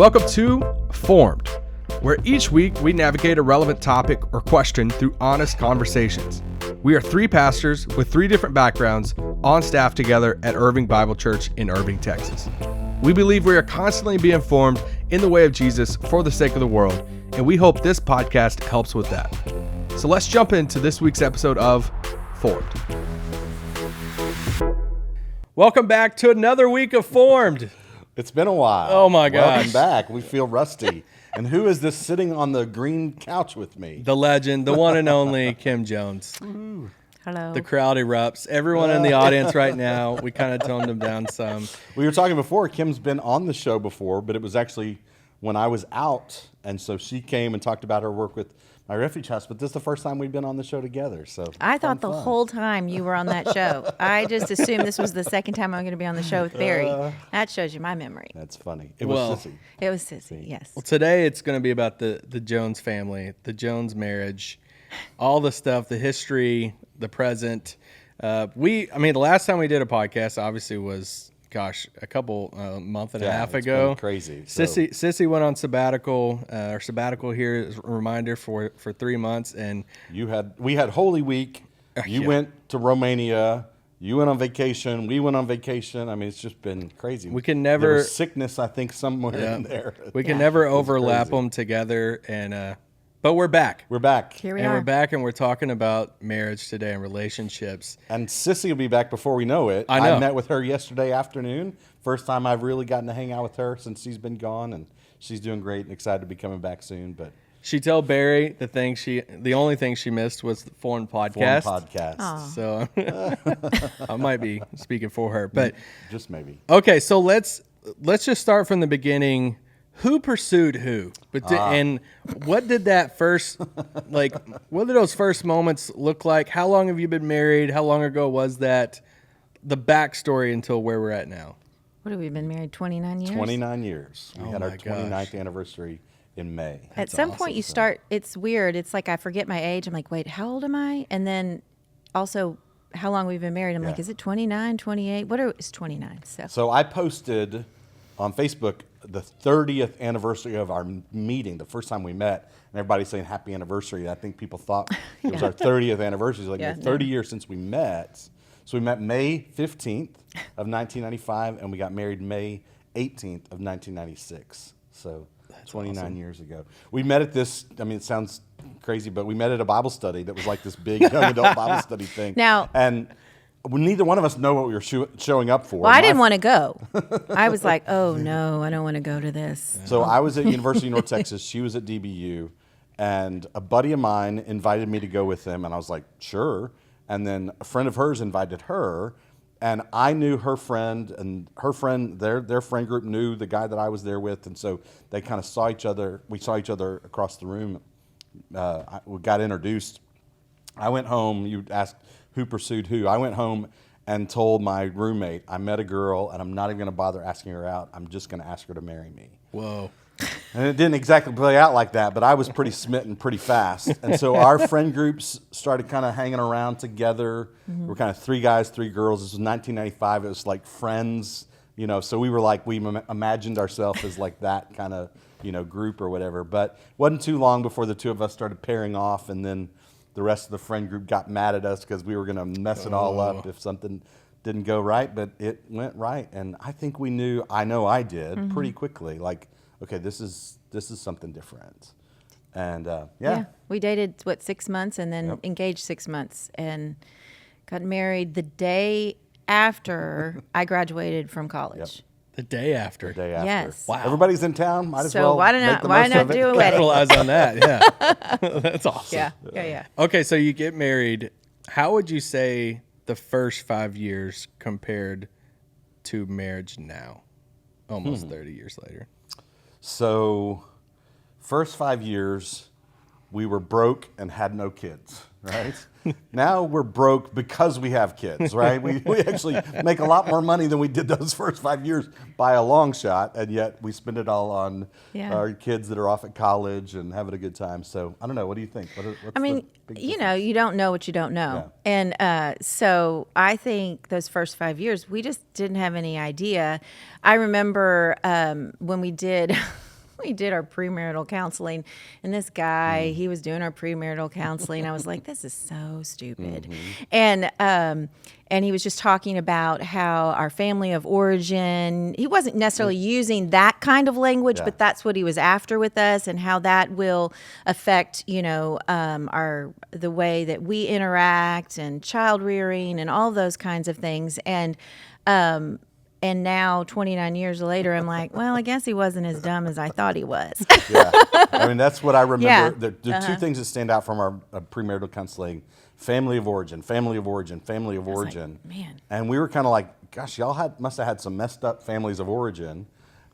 Welcome to Formed, where each week we navigate a relevant topic or question through honest conversations. We are three pastors with three different backgrounds on staff together at Irving Bible Church in Irving, Texas. We believe we are constantly being formed in the way of Jesus for the sake of the world, and we hope this podcast helps with that. So let's jump into this week's episode of Formed. Welcome back to another week of Formed. It's been a while. Oh my gosh. Welcome back. We feel rusty. And who is this sitting on the green couch with me? The legend, the one and only Kim Jones. Hello. The crowd erupts. Everyone in the audience right now, we kind of toned them down some. We were talking before, Kim's been on the show before, but it was actually when I was out. And so she came and talked about her work with My Refuge House, but this is the first time we've been on the show together. So I thought the whole time you were on that show. I just assumed this was the second time I'm going to be on the show with Barry. That shows you my memory. That's funny. It was Sissy. It was Sissy, yes. Well, today it's going to be about the Jones family, the Jones marriage, all the stuff, the history, the present. The last time we did a podcast obviously was, a couple month and a half ago. Been crazy. Sissy went on sabbatical. Our sabbatical here is a reminder for 3 months, and we had Holy Week. You went to Romania. You went on vacation. We went on vacation. I mean, it's just been crazy. We can never there was sickness, I think, somewhere in there. We can never overlap them together, and but we're back. We're back. Here we and are. we're back, and we're talking about marriage today and relationships. And Sissy will be back before we know it. I know. I met with her yesterday afternoon. First time I've really gotten to hang out with her since she's been gone, and she's doing great and excited to be coming back soon. But she told Barry the only thing she missed was the foreign podcast. So I might be speaking for her, but just maybe. Okay, so let's just start from the beginning. Who pursued who? And what did that first, what did those first moments look like? How long have you been married? How long ago was that? The backstory until where we're at now. What have we been married, 29 years? 29 years. We had our 29th anniversary in May. At some point you start, it's weird. It's like I forget my age. I'm like, wait, how old am I? And then also how long we've been married. I'm like, is it 29, 28? Is 29? So I posted on Facebook the 30th anniversary of our meeting, the first time we met, and everybody's saying happy anniversary. I think people thought it was our 30th anniversary. It's like 30 years since we met. So we met May 15th of 1995, and we got married May 18th of 1996. So that's 29 awesome. Years ago. We met at this, it sounds crazy, but we met at a Bible study that was like this big young adult Bible study thing. Now, and neither one of us know what we were showing up for. Well, I didn't want to go. I was like, oh, no, I don't want to go to this. So I was at University of North Texas. She was at DBU. And a buddy of mine invited me to go with them. And I was like, sure. And then a friend of hers invited her. And I knew her friend. And her friend, their friend group knew the guy that I was there with. And so they kind of saw each other. We saw each other across the room. We got introduced. I went home. You asked who pursued who. I went home and told my roommate, I met a girl, and I'm not even going to bother asking her out. I'm just going to ask her to marry me. Whoa. And it didn't exactly play out like that, but I was pretty smitten pretty fast. And so our friend groups started kind of hanging around together. Mm-hmm. We're kind of three guys, three girls. This was 1995. It was like friends, so we were like, we imagined ourselves as like that kind of, group or whatever. But it wasn't too long before the two of us started pairing off, and then the rest of the friend group got mad at us because we were going to mess it all up if something didn't go right, but it went right. And I think we knew, I know I did, pretty quickly, like, okay, this is something different. And we dated, 6 months and then engaged 6 months and got married the day after I graduated from college. Yep. The day after. The day after. Yes. Wow. Everybody's in town. Might as well why make the not most of it. do a wedding? Capitalize on that, yeah. That's awesome. Yeah. Okay, so you get married. How would you say the first 5 years compared to marriage now, almost 30 years later? So, first 5 years, we were broke and had no kids, right? Now we're broke because we have kids, right? We actually make a lot more money than we did those first 5 years by a long shot, and yet we spend it all on our kids that are off at college and having a good time. So I don't know. What do you think? You don't know what you don't know. Yeah. And so I think those first 5 years, we just didn't have any idea. I remember when we did we did our premarital counseling, and this guy, he was doing our premarital counseling. I was like, this is so stupid. And he was just talking about how our family of origin, he wasn't necessarily using that kind of language, but that's what he was after with us, and how that will affect, the way that we interact and child rearing and all those kinds of things. And now, 29 years later, I'm like, well, I guess he wasn't as dumb as I thought he was. Yeah. I mean, that's what I remember. Yeah. There are two things that stand out from our premarital counseling: family of origin, family of origin, family of origin. Like, man. And we were kind of like, gosh, y'all must have had some messed up families of origin.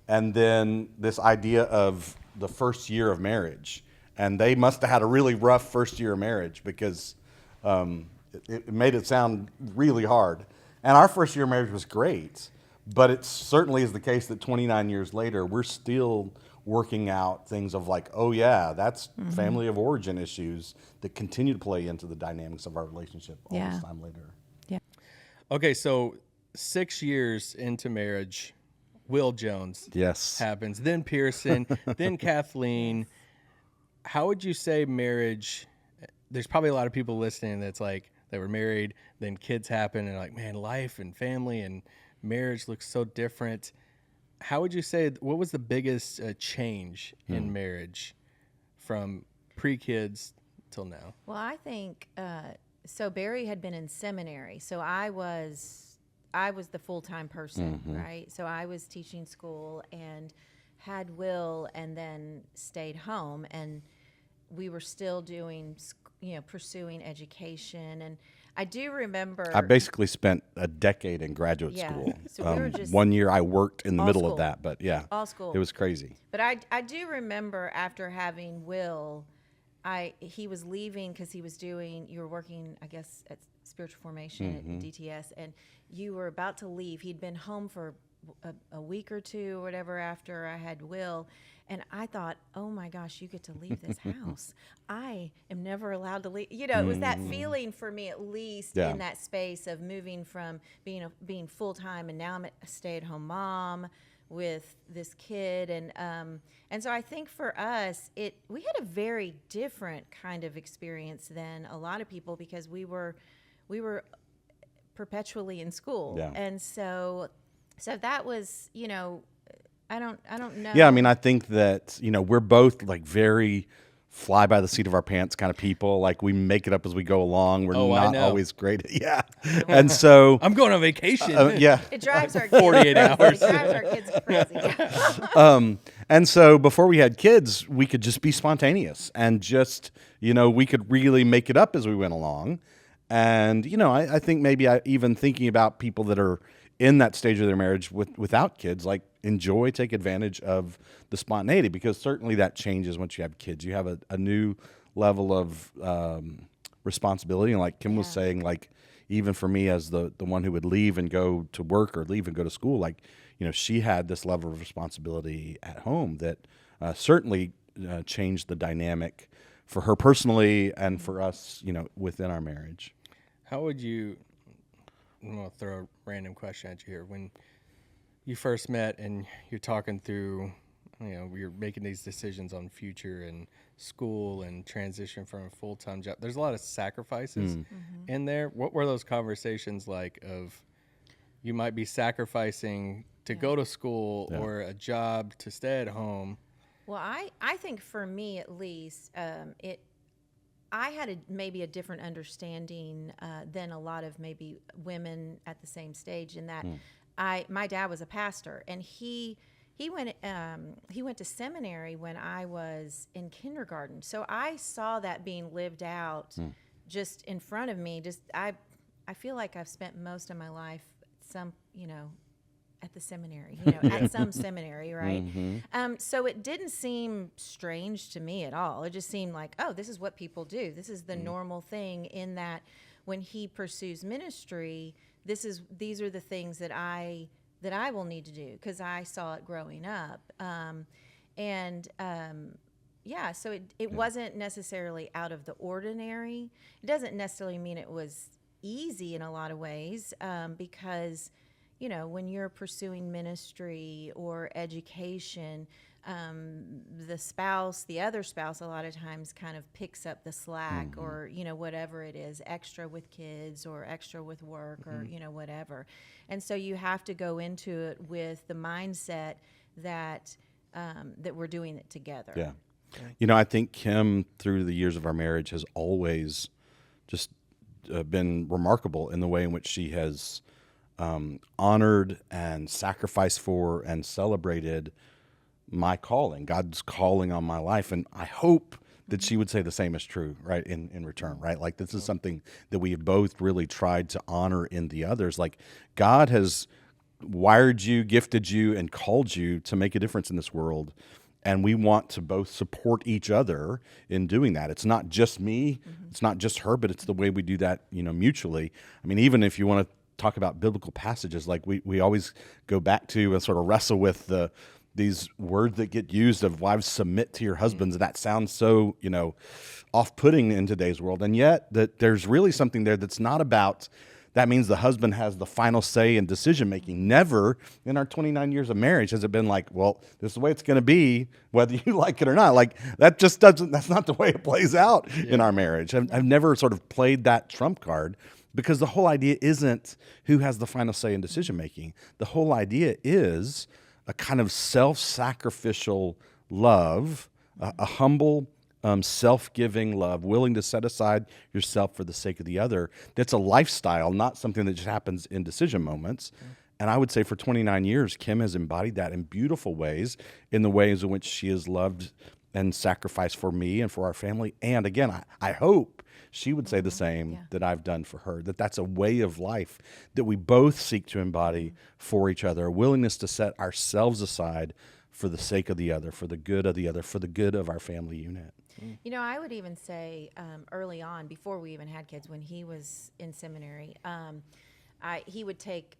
And then this idea of the first year of marriage. And they must have had a really rough first year of marriage, because it made it sound really hard. And our first year of marriage was great. But it certainly is the case that 29 years later, we're still working out things of like, oh yeah, that's family of origin issues that continue to play into the dynamics of our relationship all this time later. Yeah. Okay, so 6 years into marriage, Will Jones happens, then Pearson, then Kathleen. How would you say marriage, there's probably a lot of people listening that's like, they were married, then kids happen, and like, man, life and family and marriage looks so different. How would you say, what was the biggest change in marriage from pre-kids till now? Well, I think, so Barry had been in seminary, so I was the full-time person, right? So I was teaching school and had Will, and then stayed home, and we were still doing, pursuing education. And I do remember, I basically spent a decade in graduate school. So we were just 1 year I worked in the middle school. of that, but all school. it was crazy. But I do remember after having Will, he was leaving because you were working, I guess, at spiritual formation at DTS, and you were about to leave. He'd been home for a week or two or whatever after I had Will. And I thought, oh my gosh, you get to leave this house. I am never allowed to leave. It was that feeling for me, at least in that space of moving from being full time, and now I'm a stay-at-home mom with this kid, and so I think for us, we had a very different kind of experience than a lot of people, because we were perpetually in school, and so that was I don't know. Yeah, I mean, I think that, we're both like very fly by the seat of our pants kind of people. Like, we make it up as we go along. We're not always great. Yeah. And so I'm going on vacation. It drives our kids 48 hours. It drives our kids crazy. And so before we had kids, we could just be spontaneous and just, we could really make it up as we went along. And, I think maybe even thinking about people that are in that stage of their marriage without kids, like, take advantage of the spontaneity, because certainly that changes once you have kids. You have a new level of responsibility. And like Kim was saying, like, even for me as the one who would leave and go to work or leave and go to school, like, she had this level of responsibility at home that certainly changed the dynamic for her personally and for us, within our marriage. How would you, I'm going to throw a random question at you here. When you first met and you're talking through, you're making these decisions on future and school and transition from a full-time job, there's a lot of sacrifices in there. What were those conversations like of you might be sacrificing to go to school or a job to stay at home? Well, I think for me at least, I had maybe a different understanding than a lot of maybe women at the same stage, in that my dad was a pastor, and he went to seminary when I was in kindergarten. So I saw that being lived out just in front of me. I feel like I've spent most of my life at the seminary, at some seminary, right? So it didn't seem strange to me at all. It just seemed like, oh, this is what people do. This is the normal thing, in that when he pursues ministry, these are the things that I will need to do, because I saw it growing up. So it wasn't necessarily out of the ordinary. It doesn't necessarily mean it was easy in a lot of ways, because when you're pursuing ministry or education, the other spouse, a lot of times kind of picks up the slack, or whatever it is, extra with kids or extra with work, or whatever. And so you have to go into it with the mindset that that we're doing it together. Yeah. I think Kim, through the years of our marriage, has always just been remarkable in the way in which she has honored and sacrificed for and celebrated my calling, God's calling on my life. And I hope that she would say the same is true, right, in return, right? Like, this is something that we have both really tried to honor in the others. Like, God has wired you, gifted you, and called you to make a difference in this world. And we want to both support each other in doing that. It's not just me, it's not just her, but it's the way we do that, mutually. I mean, even if you want to talk about biblical passages, like we always go back to and sort of wrestle with these words that get used of wives submit to your husbands. And that sounds so, off-putting in today's world. And yet that there's really something there that's not about, that means the husband has the final say in decision-making. Never in our 29 years of marriage has it been like, well, this is the way it's going to be, whether you like it or not. Like, that's not the way it plays out in our marriage. I've never sort of played that trump card, because the whole idea isn't who has the final say in decision-making. The whole idea is a kind of self-sacrificial love, a humble, self-giving love, willing to set aside yourself for the sake of the other. That's a lifestyle, not something that just happens in decision moments. And I would say for 29 years, Kim has embodied that in beautiful ways, in the ways in which she has loved and sacrificed for me and for our family. And again, I hope she would say the same that I've done for her, that's a way of life that we both seek to embody for each other, a willingness to set ourselves aside for the sake of the other, for the good of the other, for the good of our family unit. I would even say early on, before we even had kids, when he was in seminary, he would take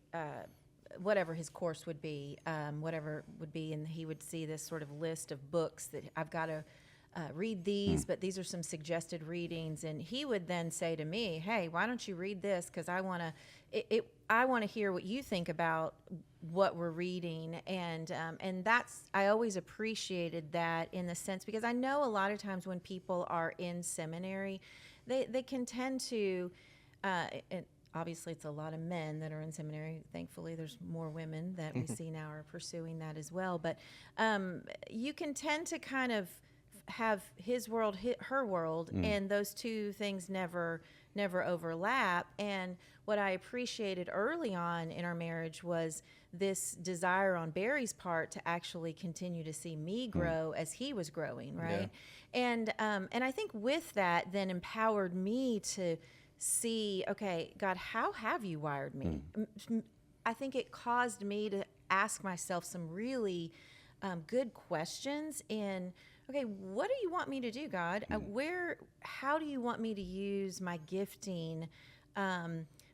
whatever his course would be, and he would see this sort of list of books that I've got to read these, but these are some suggested readings. And he would then say to me, hey, why don't you read this? Because I want to hear what you think about what we're reading. And I always appreciated that, in the sense, because I know a lot of times when people are in seminary, they can tend to, and obviously it's a lot of men that are in seminary. Thankfully, there's more women that we see now are pursuing that as well. But you can tend to kind of have his world, her world, and those two things never overlap. And what I appreciated early on in our marriage was this desire on Barry's part to actually continue to see me grow as he was growing, right? Yeah. And I think with that then empowered me to see, okay, God, how have you wired me? I think it caused me to ask myself some really good questions in, okay, what do you want me to do, God? How do you want me to use my gifting,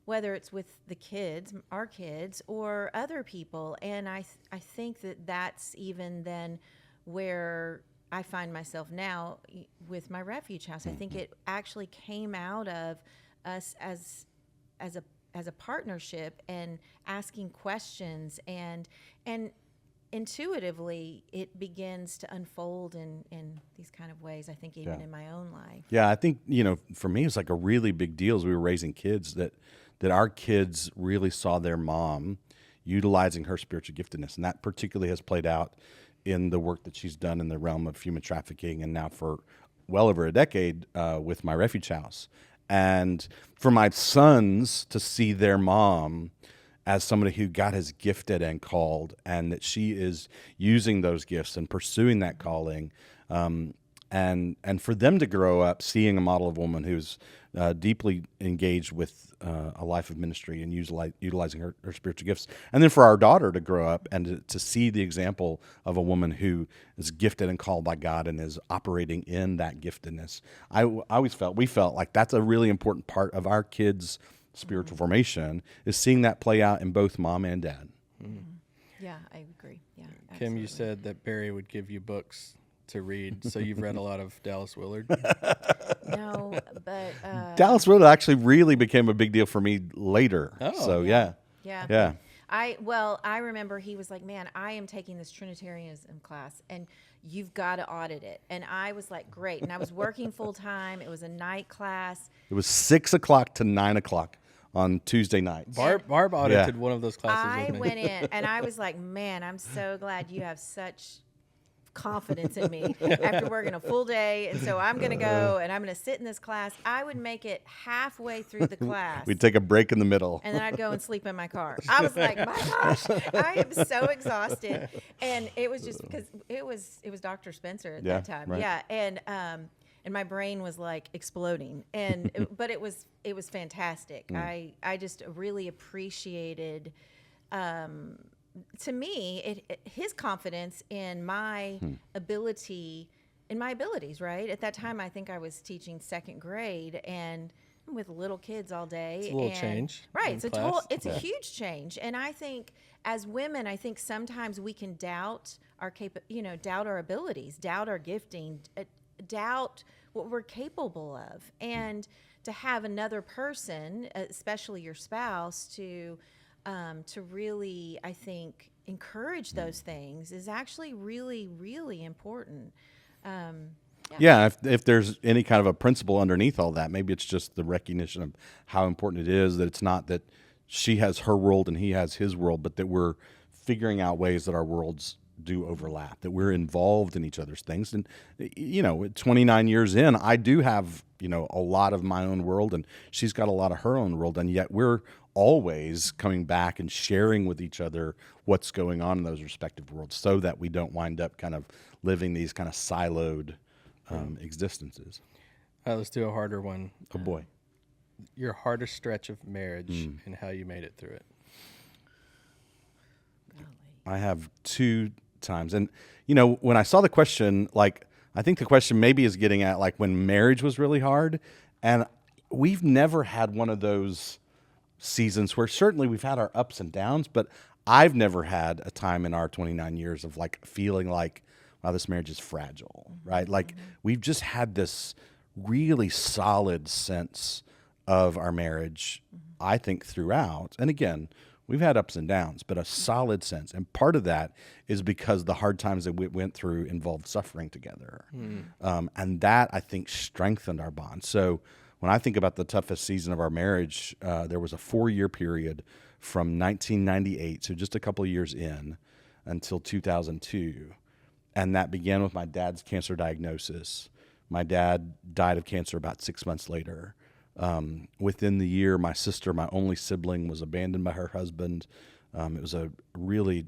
whether it's with the kids, our kids, or other people? And I think that's even then where I find myself now with My Refuge House. I think it actually came out of us as a partnership, and asking questions, and intuitively it begins to unfold in these kind of ways, I think, even in my own life. Yeah, I think, for me, it's like a really big deal as we were raising kids that our kids really saw their mom utilizing her spiritual giftedness. And that particularly has played out in the work that she's done in the realm of human trafficking, and now for well over a decade with My Refuge House. And for my sons to see their mom as somebody who God has gifted and called, and that she is using those gifts and pursuing that calling, and for them to grow up seeing a model of woman who's deeply engaged with a life of ministry and utilizing her spiritual gifts, and then for our daughter to grow up and to see the example of a woman who is gifted and called by God and is operating in that giftedness. We felt like that's a really important part of our kids' spiritual formation, is seeing that play out in both mom and dad. Yeah, I agree. Yeah, Kim, you said that Barry would give you books to read, so you've read a lot of Dallas Willard. No, but Dallas Willard actually really became a big deal for me later. Oh, so yeah. I remember he was like, man, I am taking this Trinitarianism class and you've got to audit it. And I was like, great. And I was working full time. It was a night class. It was 6 o'clock to 9 o'clock on Tuesday nights. Barb audited Yeah. one of those classes I with me. went in and I was like, man, I'm so glad you have such confidence in me after working a full day. And so I'm going to go and I'm going to sit in this class. I would make it halfway through the class. We'd take a break in the middle. And then I'd go and sleep in my car. I was like, my gosh, I am so exhausted. And it was just because it was Dr. Spencer at that time. Right. Yeah. And my brain was like exploding. But it was fantastic. I just really appreciated to me, his confidence in my abilities, right? At that time, I think I was teaching second grade and with little kids all day. It's a little change. Right. in It's class. it's a huge change. And I think as women, I think sometimes we can doubt doubt our abilities, doubt our gifting, doubt what we're capable of. And to have another person, especially your spouse, to really, I think, encourage those things is actually really, really important. Yeah, if there's any kind of a principle underneath all that, maybe it's just the recognition of how important it is that it's not that she has her world and he has his world, but that we're figuring out ways that our worlds do overlap, that we're involved in each other's things. And, 29 years in, I do have, a lot of my own world and she's got a lot of her own world. And yet we're always coming back and sharing with each other what's going on in those respective worlds so that we don't wind up kind of living these kind of siloed existences. Let's do a harder one. Oh, boy. Your hardest stretch of marriage and how you made it through it. I have 2 times. And, when I saw the question, I think the question maybe is getting at when marriage was really hard. And we've never had one of those seasons where certainly we've had our ups and downs, but I've never had a time in our 29 years of feeling like, wow, this marriage is fragile, right? We've just had this really solid sense of our marriage, I think, throughout. And again, we've had ups and downs, but a solid sense. And part of that is because the hard times that we went through involved suffering together. And that, I think, strengthened our bond. So when I think about the toughest season of our marriage, there was a 4-year period from 1998, so just a couple of years in, until 2002. And that began with my dad's cancer diagnosis. My dad died of cancer about 6 months later. Within the year, my sister, my only sibling, was abandoned by her husband. It was a really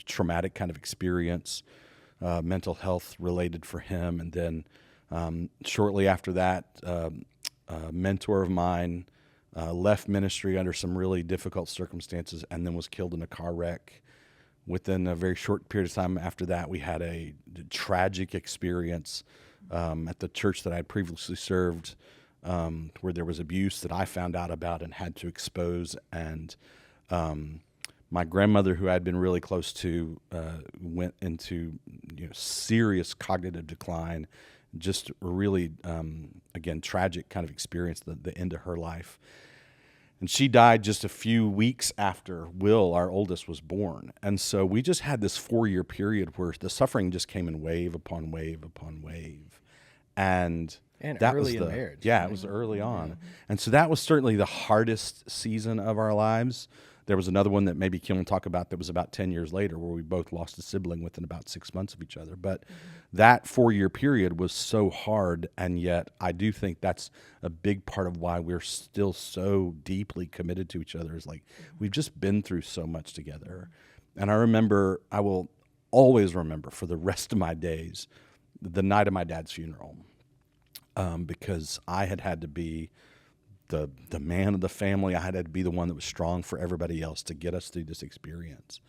traumatic kind of experience, mental health related for him. And then shortly after that, a mentor of mine left ministry under some really difficult circumstances and then was killed in a car wreck. Within a very short period of time after that, we had a tragic experience at the church that I had previously served, where there was abuse that I found out about and had to expose. And my grandmother, who I'd been really close to, went into serious cognitive decline. Just a really, again, tragic kind of experience, the end of her life. And she died just a few weeks after Will, our oldest, was born. And so we just had this 4-year period where the suffering just came in wave upon wave upon wave. And that early was in marriage. Yeah, it was early on. And so that was certainly the hardest season of our lives. There was another one that maybe Kim will talk about that was about 10 years later, where we both lost a sibling within about 6 months of each other. But that 4-year period was so hard, and yet I do think that's a big part of why we're still so deeply committed to each other, is we've just been through so much together. And I will always remember for the rest of my days, the night of my dad's funeral, because I had to be the man of the family. I had to be the one that was strong for everybody else to get us through this experience.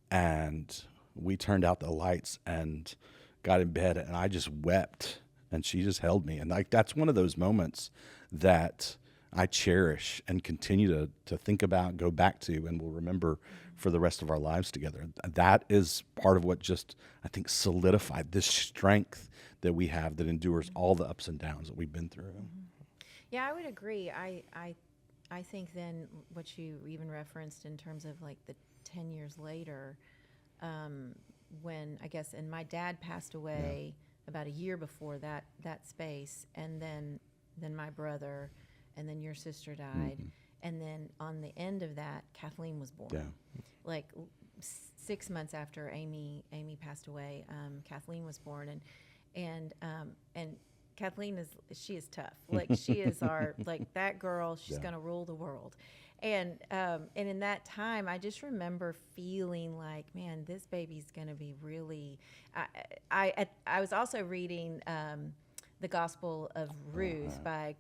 And we turned out the lights and got in bed, and I just wept, and she just held me. And that's one of those moments that I cherish and continue to think about, go back to, and will remember for the rest of our lives together. That is part of what just, I think, solidified this strength that we have that endures all the ups and downs that we've been through. Yeah, I would agree. I I think then what you even referenced in terms of like the 10 years later, when I guess, and my dad passed away about a year before that space, and then my brother, and then your sister died, and then on the end of that, Kathleen was born. Yeah. Like 6 months after Amy passed away, Kathleen was born, and Kathleen is tough. Like she is our, like that girl, she's going to rule the world. And in that time, I just remember feeling like, man, this baby's going to be really, I was also reading The Gospel of Ruth by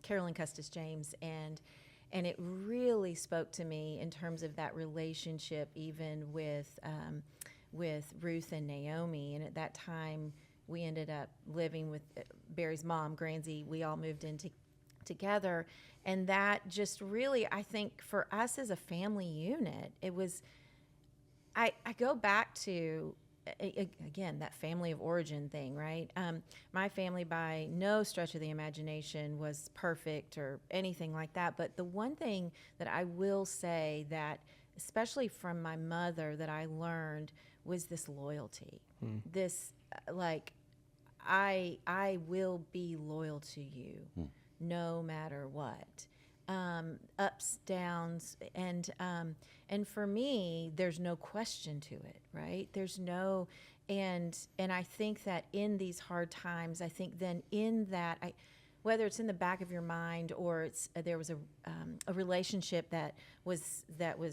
Carolyn Custis James, and it really spoke to me in terms of that relationship, even with Ruth and Naomi. And at that time, we ended up living with Barry's mom, Granzy. We all moved in together. And that just really, I think, for us as a family unit, it was, I go back to, again, that family of origin thing, right? My family, by no stretch of the imagination, was perfect or anything like that. But the one thing that I will say that, especially from my mother, that I learned was this loyalty. This, like, I will be loyal to you no matter what. Ups, downs, and for me, there's no question to it, right? There's no, and I think that in these hard times, I think then in that, whether it's in the back of your mind or it's there was a relationship that was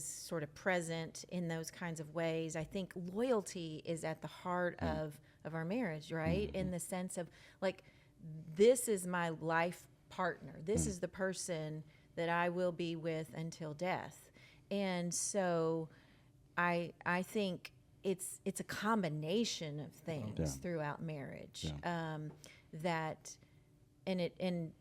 sort of present in those kinds of ways. I think loyalty is at the heart of our marriage, right? In the sense of like, this is my life partner. This is the person that I will be with until death. And so I think it's a combination of things throughout marriage that, and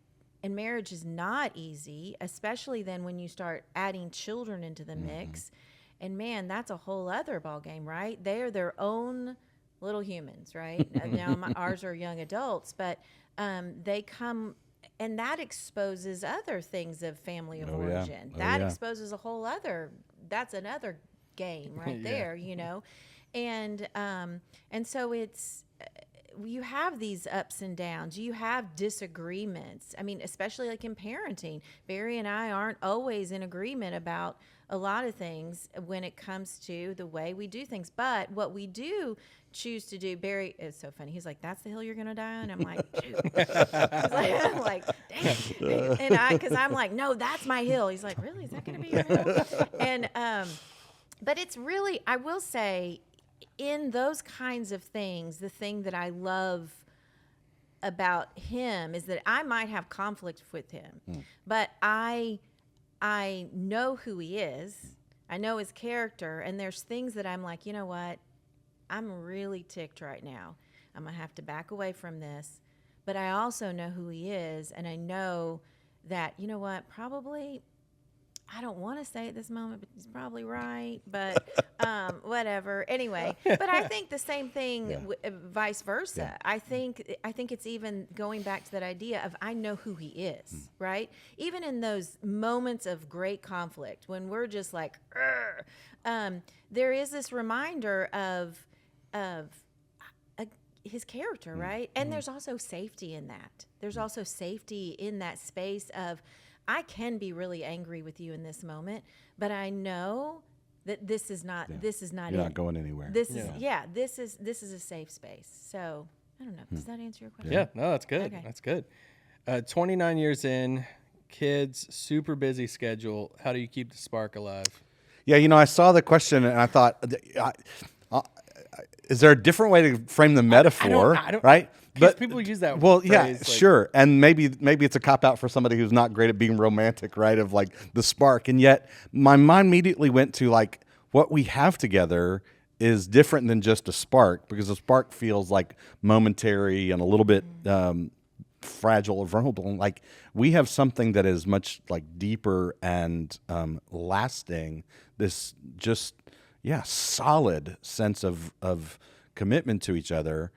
marriage is not easy, especially then when you start adding children into the mix. And man, that's a whole other ballgame, right? They are their own little humans, right? Now ours are young adults, but they come, and that exposes other things of family of origin. That exposes a whole other, that's another game right there, you know? And so it's, you have these ups and downs. You have disagreements. I mean, especially like in parenting, Barry and I aren't always in agreement about a lot of things when it comes to the way we do things. But what we do choose to do, Barry is so funny. He's like, "That's the hill you're going to die on." I'm like, "Shoot." I'm like, "Dang." And because I'm like, "No, that's my hill." He's like, "Really? Is that going to be your hill?" And but it's really, I will say, in those kinds of things, the thing that I love about him is that I might have conflict with him, but I know who he is. I know his character, and there's things that I'm like, you know what? I'm really ticked right now. I'm going to have to back away from this. But I also know who he is, and I know that, you know what, probably, I don't want to say at this moment, but he's probably right, but whatever. Anyway, but I think the same thing, vice versa. I think it's even going back to that idea of I know who he is, right? Even in those moments of great conflict, when we're just like, there is this reminder of his character, right? And there's also safety in that. There's also safety in that space of, I can be really angry with you in this moment, but I know that this is not You're not going anywhere. This is a safe space. So I don't know. Does that answer your question? Yeah, no, that's good. Okay. That's good. 29 years in, kids, super busy schedule. How do you keep the spark alive? Yeah, I saw the question and I thought, is there a different way to frame the metaphor? I don't, right? But people use that. Well, phrase, yeah, like, sure. And maybe it's a cop out for somebody who's not great at being romantic, right? Of like the spark. And yet my mind immediately went to like what we have together is different than just a spark, because a spark feels like momentary and a little bit fragile or vulnerable. And like we have something that is much like deeper and lasting. This just solid sense of commitment to each other.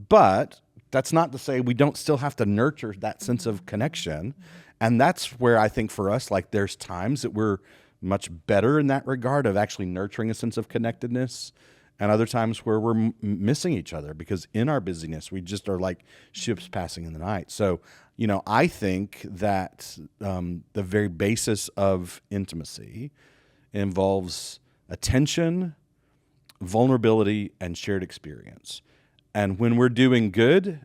But that's not to say we don't still have to nurture that sense of connection. And that's where I think for us, like there's times that we're much better in that regard of actually nurturing a sense of connectedness, and other times where we're missing each other because in our busyness, we just are like ships passing in the night. So, I think that the very basis of intimacy involves attention, vulnerability, and shared experience. And when we're doing good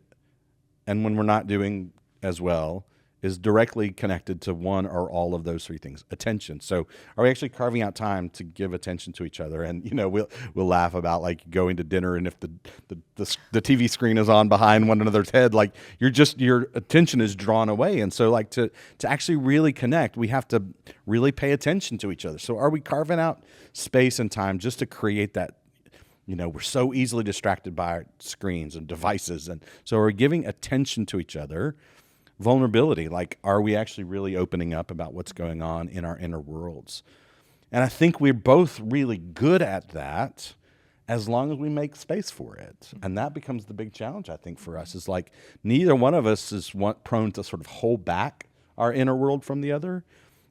and when we're not doing as well is directly connected to one or all of those three things. Attention. So are we actually carving out time to give attention to each other? And, we'll laugh about like going to dinner, and if the TV screen is on behind one another's head, like your attention is drawn away. And so like to actually really connect, we have to really pay attention to each other. So are we carving out space and time just to create that? We're so easily distracted by our screens and devices. And so are we giving attention to each other? Vulnerability, like are we actually really opening up about what's going on in our inner worlds? And I think we're both really good at that as long as we make space for it. And that becomes the big challenge, I think, for us, is like neither one of us is prone to sort of hold back our inner world from the other.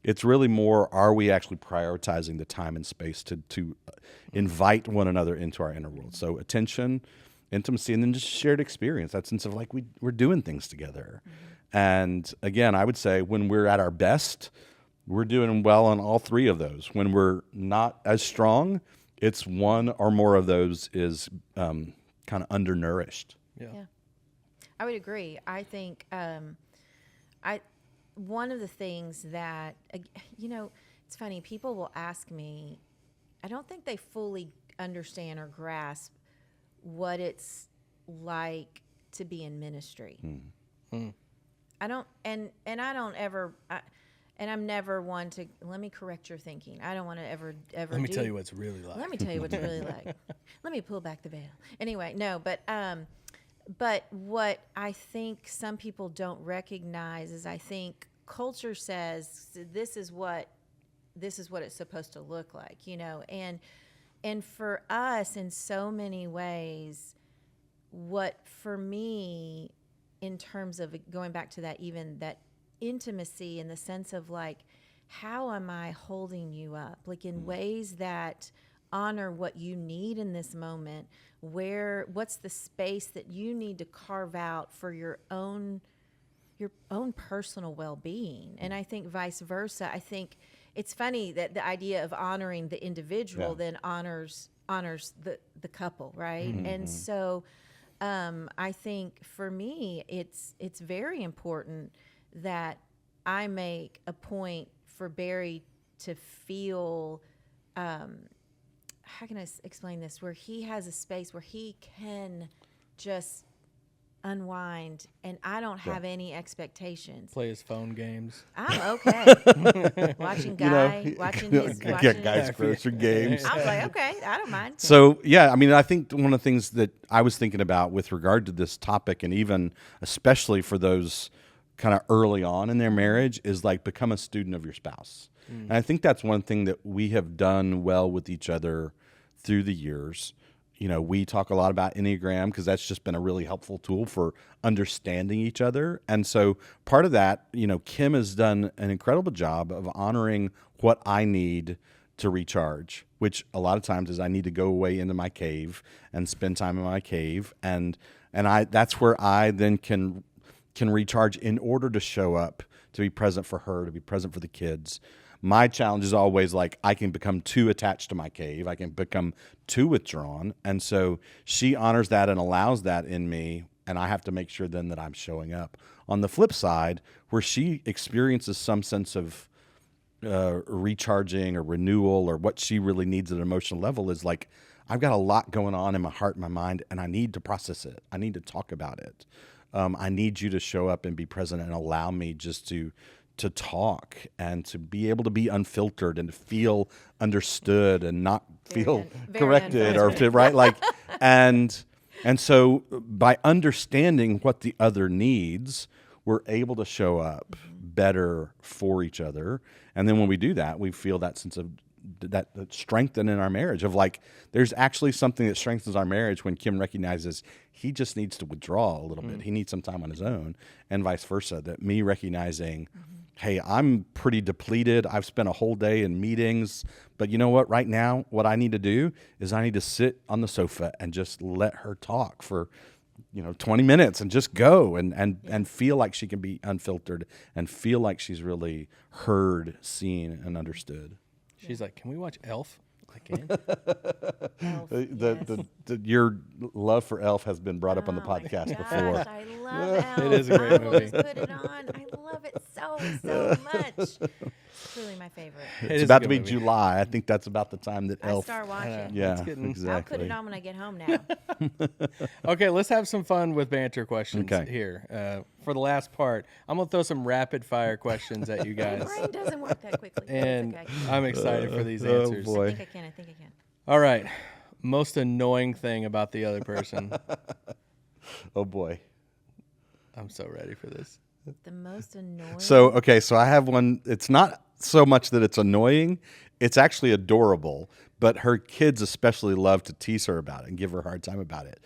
It's really more, are we actually prioritizing the time and space to invite one another into our inner world? So attention, intimacy, and then just shared experience, that sense of like we're doing things together. And again, I would say when we're at our best, we're doing well on all three of those. When we're not as strong, it's one or more of those is kind of undernourished. Yeah. I would agree. I think one of the things that, it's funny, people will ask me, I don't think they fully understand or grasp what it's like to be in ministry. I don't, and I don't ever, and I'm never one to, let me correct your thinking. I don't want to ever Let me tell you what it's really like. Let me tell you what it's really like. Let me pull back the veil. Anyway, no, but what I think some people don't recognize is I think culture says this is what it's supposed to look like, and for us in so many ways, what for me, in terms of going back to that, even that intimacy in the sense of like, how am I holding you up? Like in ways that honor what you need in this moment, what's the space that you need to carve out for your own personal well-being. And I think vice versa. I think it's funny that the idea of honoring the individual then honors the couple, right? And so I think for me, it's very important that I make a point for Barry to feel, how can I explain this, where he has a space where he can just unwind and I don't have any expectations. Play his phone games. I'm okay. Watching Guy's grocery games. I was like, okay, I don't mind. So, yeah, I mean, I think one of the things that I was thinking about with regard to this topic, and even especially for those kind of early on in their marriage, is like become a student of your spouse. And I think that's one thing that we have done well with each other through the years. We talk a lot about Enneagram because that's just been a really helpful tool for understanding each other. And so part of that, Kim has done an incredible job of honoring what I need to recharge, which a lot of times is I need to go away into my cave and spend time in my cave. And that's where I then can recharge in order to show up, to be present for her, to be present for the kids. My challenge is always like I can become too attached to my cave. I can become too withdrawn. And so she honors that and allows that in me. And I have to make sure then that I'm showing up. On the flip side, where she experiences some sense of recharging or renewal or what she really needs at an emotional level is like, I've got a lot going on in my heart and my mind, and I need to process it. I need to talk about it. I need you to show up and be present and allow me just to talk and to be able to be unfiltered and to feel understood and not feel corrected or to, right? Like, and so by understanding what the other needs, we're able to show up better for each other. And then when we do that, we feel that sense of that strengthen in our marriage of like, there's actually something that strengthens our marriage when Kim recognizes he just needs to withdraw a little bit. He needs some time on his own, and vice versa, that me recognizing, hey, I'm pretty depleted. I've spent a whole day in meetings, but you know what? Right now, what I need to do is I need to sit on the sofa and just let her talk for 20 minutes and just go and feel like she can be unfiltered and feel like she's really heard, seen, and understood. She's like, can we watch Elf again? Elf, yes. Your love for Elf has been brought up on the Oh my podcast gosh, before. I love Elf. It is a great I movie. always put it on. I love it so much. It's really my favorite. It It's is a about good to be movie. July. I think that's about the time that I Elf. start watching. Yeah, getting- I'll exactly. put it on when I get home now. Okay, let's have some fun with banter questions Okay. here. For the last part, I'm going to throw some rapid fire questions at you My guys. brain doesn't work that quickly. but And it's okay. I'm excited for these Oh, answers. boy. I think I can. All right. Most annoying thing about the other person. Oh boy. I'm so ready for this. The most annoying. So I have one. It's not so much that it's annoying; it's actually adorable. But her kids especially love to tease her about it and give her a hard time about it.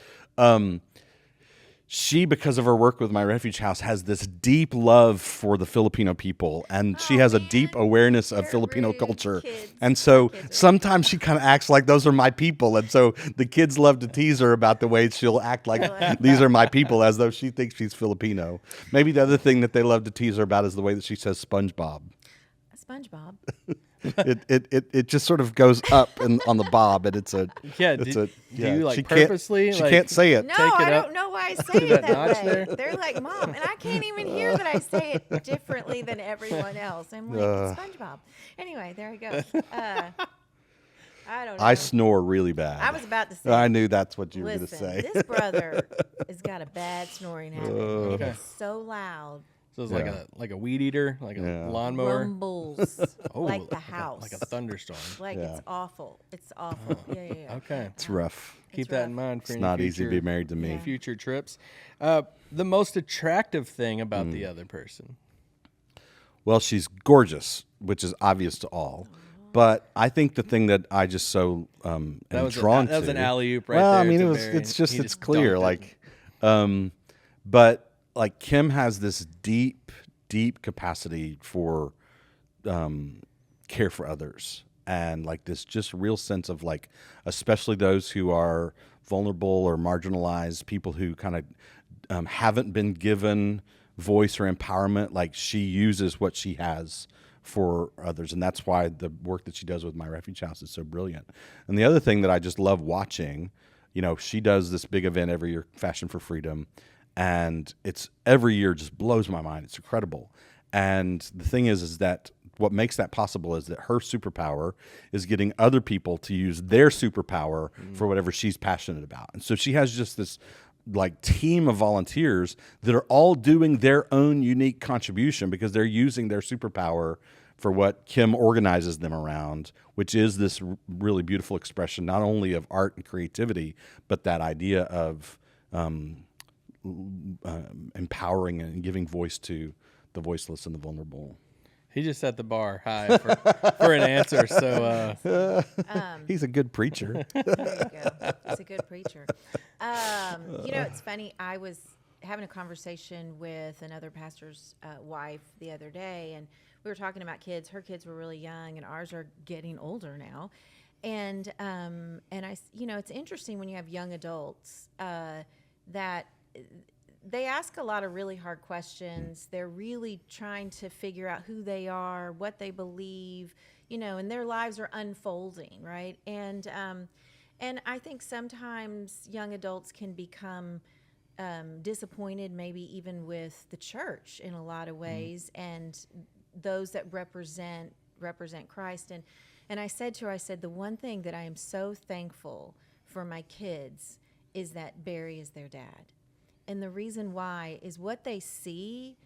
She, because of her work with My Refuge House, has this deep love for the Filipino people, and she has a deep awareness of They're Filipino rude culture. kids. And so My kids are sometimes she kind of acts like those are my people, and so the kids love to tease her about the way she'll act like these are my people, as though she thinks she's Filipino. Maybe the other thing that they love to tease her about is the way that she says SpongeBob. SpongeBob. It just sort of goes up on the bob, and it's a Yeah, it's do you like she purposely she like, can't say it. No, Take it I up don't know why I say to it that that notch way. there? They're like, Mom, and I can't even hear that I say it differently than everyone else. I'm like, SpongeBob. Anyway, there I go. I don't know. I snore really bad. I was about to say. I knew that's what you were going to Listen, say. this brother has got a bad snoring habit. And it is so loud. So it's Yeah. like a weed eater, like a lawnmower. Rumbles like the like house. like a thunderstorm. Like Yeah. it's awful. It's awful. Yeah. Okay. It's rough. Keep It's that rough. in mind for It's any not easy to future- be married to me. Yeah. future trips. The most attractive thing about Mm. the other person. Well, she's gorgeous, which is obvious to all. But I think the thing that I just so am That was drawn that was to. an alley-oop right well, there. I mean, to it was. Barry, It's and just. he It's clear. dunked it. Like, but like Kim has this deep capacity for care for others, and like this just real sense of like, especially those who are vulnerable or marginalized, people who kind of haven't been given voice or empowerment. Like she uses what she has for others, and that's why the work that she does with My Refuge House is so brilliant. And the other thing that I just love watching, she does this big event every year, Fashion for Freedom, and it's every year just blows my mind. It's incredible. And the thing is that what makes that possible is that her superpower is getting other people to use their superpower for whatever she's passionate about. And so she has just this like team of volunteers that are all doing their own unique contribution because they're using their superpower for what Kim organizes them around, which is this really beautiful expression, not only of art and creativity, but that idea of empowering and giving voice to the voiceless and the vulnerable. He just set the bar high for an answer. So He's a good preacher. There you go. He's a good preacher. It's funny. I was having a conversation with another pastor's wife the other day, and we were talking about kids. Her kids were really young, and ours are getting older now. And it's interesting when you have young adults that they ask a lot of really hard questions. They're really trying to figure out who they are, what they believe, and their lives are unfolding, right? And I think sometimes young adults can become disappointed, maybe even with the church in a lot of ways, and those that represent Christ. And I said to her, the one thing that I am so thankful for my kids is that Barry is their dad. And the reason why is what they see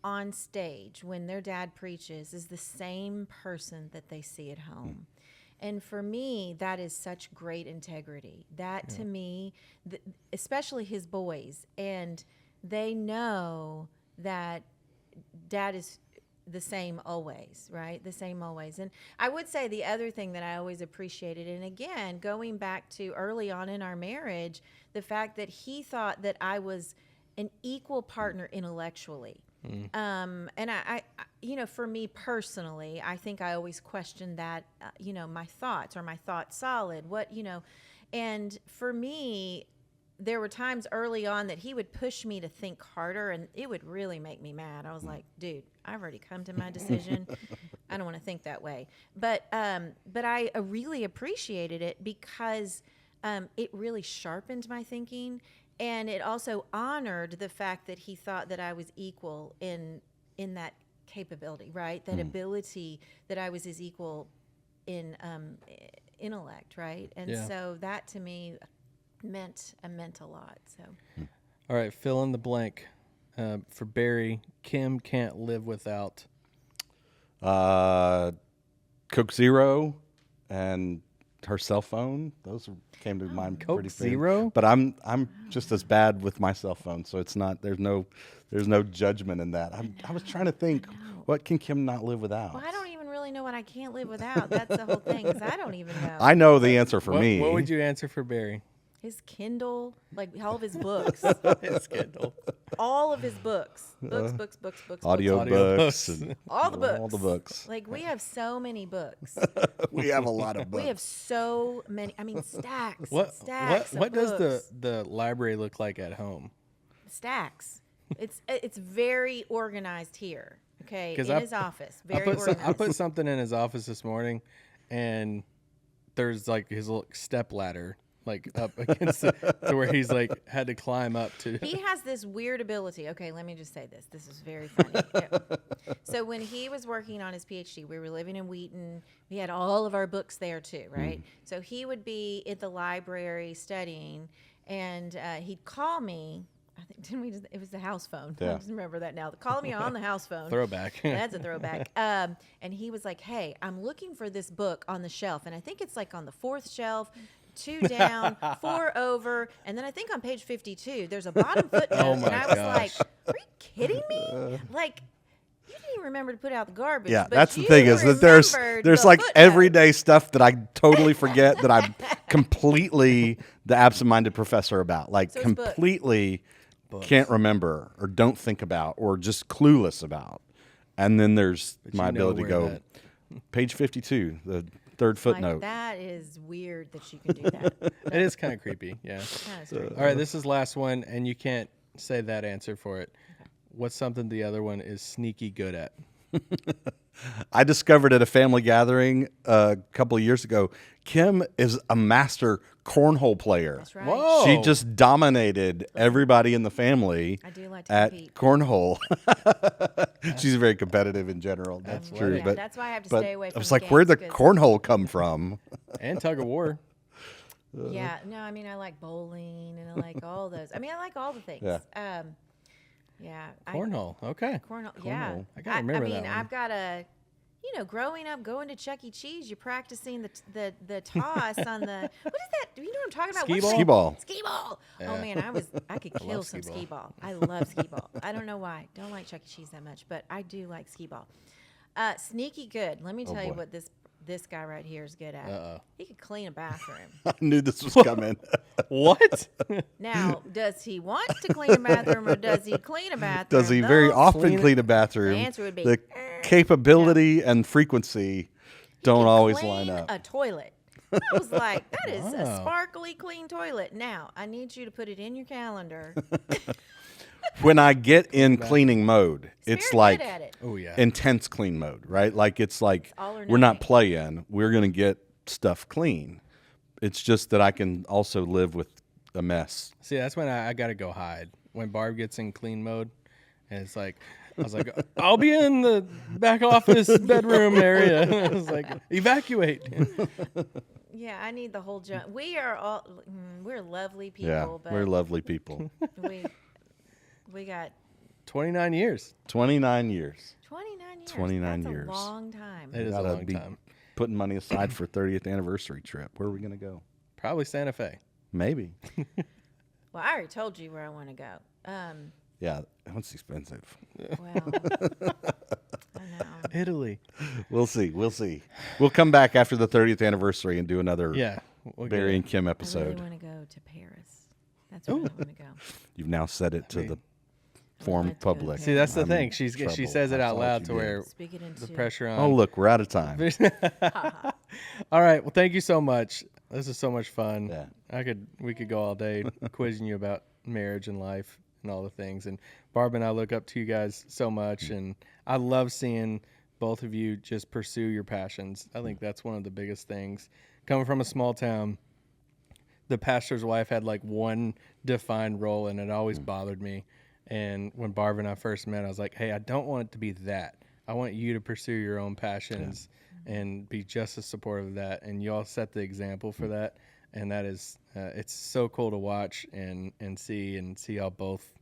on stage when their dad preaches is the same person that they see at home. And for me, that is such great integrity. That to me, especially his boys, and they know that dad is the same always, right? The same always. And I would say the other thing that I always appreciated, and again, going back to early on in our marriage, the fact that he thought that I was an equal partner intellectually. And for me personally, I think I always question that, my thoughts, are my thoughts solid? And for me, there were times early on that he would push me to think harder, and it would really make me mad. I was like, dude, I've already come to my decision. I don't want to think that way. But I really appreciated it because it really sharpened my thinking, and it also honored the fact that he thought that I was equal in that capability, right? That ability, that I was his equal in intellect, right? And so that to me meant a lot. So, All right, fill in the blank. For Barry, Kim can't live without. Coke Zero and her cell phone. Those came to mind Coke pretty Zero? But I'm just as bad with my cell phone, so it's not. There's no judgment in that. I was trying to think, what can Kim not live without? well, I don't even really know what I can't live without. That's the whole thing, 'cause I don't even know. I know the answer for me. What would you answer for Barry? His Kindle, like all of his books, His Kindle. all of his books, books, Audio books, and all the books, all the books. Like we have so many books. We have a lot of books. We have so many. I mean, stacks. What Stacks. what of does books. the library look like at home? Stacks? It's very organized here. Okay, in his office, I very put organized. I put something in his office this morning, and there's like his little step ladder, like up against it, to where he's like had to climb up to. He has this weird ability. Okay, let me just say this. This is very funny. Yeah. So when he was working on his PhD, we were living in Wheaton. We had all of our books there too, right? So he would be at the library studying, and he'd call me. I think didn't we? It was the house phone. Yeah. I just remember that now. Call me on the house phone. Throwback. That's a throwback. And he was like, "Hey, I'm looking for this book on the shelf, and I think it's like on the 4th shelf." 2 down, 4 over, and then I think on page 52 there's a bottom footnote, Oh my and I was gosh. like, "Are you kidding me? Like, you didn't even remember to put out the garbage." Yeah, but that's the you thing is that there's remembered there's the like footnote. everyday stuff that I totally forget that I'm completely the absent-minded professor about. Like So it's books. completely can't remember or don't think about or just clueless about. And then there's my you know ability to where go that- page 52, the third Like, footnote. that is weird that you can do that. It is kind of creepy. Yeah. Kinda strange. All right, this is last one, and you can't say that answer for it. What's something the other one is sneaky good at? I discovered at a family gathering a couple of years ago, Kim is a master cornhole player. That's right. Whoa. She just dominated everybody in the family I do like to at compete. cornhole. She's very competitive in general. That's true. Yeah, but that's why I have to but stay away from I was the like, where'd the games, 'cause- cornhole come from? And tug of war. Yeah, no, I mean, I like bowling and I like all those. I mean, I like all the things. Yeah. Cornhole. Okay. Cornhole, yeah. Cornhole. I gotta remember I mean, that one. I've got a, growing up, going to Chuck E. Cheese, you're practicing the toss on the, what is that? Do you know what I'm talking about? Skee What's ball? that? Skee ball. Skee ball. Yeah. Oh man, I could kill love some skee skee ball. I love skee ball. I don't know why. Don't like Chuck E. Cheese that much, but I do like skee ball. Sneaky good. Let me tell you boy. what this guy right here is good at. Uh-oh. He could clean a bathroom. I knew this was coming. What? Now, does he want to clean a bathroom or does he clean a bathroom? Does he very Those- often clean a bathroom? The answer would be, the capability and frequency don't can always clean line up. a toilet. I was like, that is a Wow. sparkly clean toilet. Now, I need you to put it in your calendar. When I get in cleaning mode, He's it's very like good at it. Oh yeah. intense clean mode, right? Like it's like all or we're not nothing. playing. We're going to get stuff clean. It's just that I can also live with a mess. See, that's when I got to go hide. When Barb gets in clean mode, and it's like, I was like, I'll be in the back office bedroom area. I was like, evacuate. Yeah, I need the whole junk. We are all, we're lovely people, Yeah, but we're lovely people. we got 29 years. 29 years. 29 years. 29 That's years. a long time. It is a Gotta long be time. putting money aside for 30th anniversary trip. Where are we going to go? Probably Santa Fe. Maybe. Well, I already told you where I want to go. Yeah, that's expensive. Well, I know. Italy. We'll see. We'll see. We'll come back after the 30th anniversary and do another Yeah. We'll get Barry it. and Kim I really episode. want to go to Paris. That's where I want to go. You've now set it to the form That's good, public. okay. See, that's the I'm thing. in She trouble. says it That's out all loud she to did. where Speak it into the pressure on. Oh, look, we're out of time. All right. Well, thank you so much. This is so much fun. Yeah. We could go all day quizzing you about marriage and life and all the things. And Barb and I look up to you guys so much, and I love seeing both of you just pursue your passions. I think that's one of the biggest things. Coming from a small town, the pastor's wife had like one defined role, and it always bothered me. And when Barb and I first met, I was like, hey, I don't want it to be that. I want you to pursue your own passions and be just as supportive of that. And you all set the example for that. And that is, it's so cool to watch and see y'all both,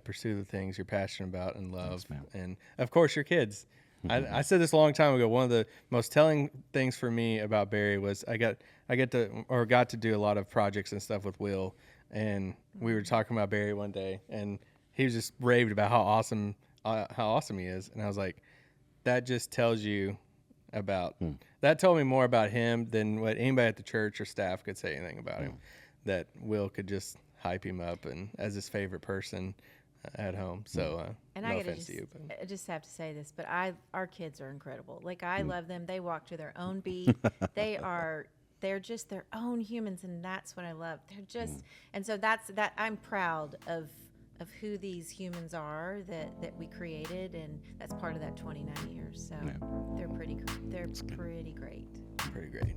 pursue the things you're passionate about and love. Thanks, and of course, your kids. I said this a long time ago. One of the most telling things for me about Barry was I got to do a lot of projects and stuff with Will, and we were talking about Barry one day, and he was just raved about how awesome he is, and I was like, that just tells you about that told me more about him than what anybody at the church or staff could say anything about him. That Will could just hype him up and as his favorite person at home. So And no I offense to you, but I just have to say this, but our kids are incredible. Like I love them. They walk to their own beat. They're just their own humans, and that's what I love. They're just, and so that I'm proud of who these humans are that we created, and that's part of that 29 years. So they're pretty great. pretty great.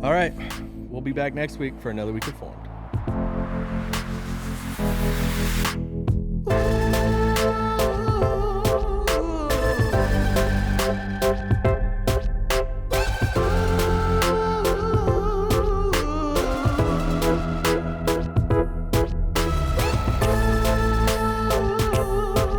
All right, we'll be back next week for another week of Formed.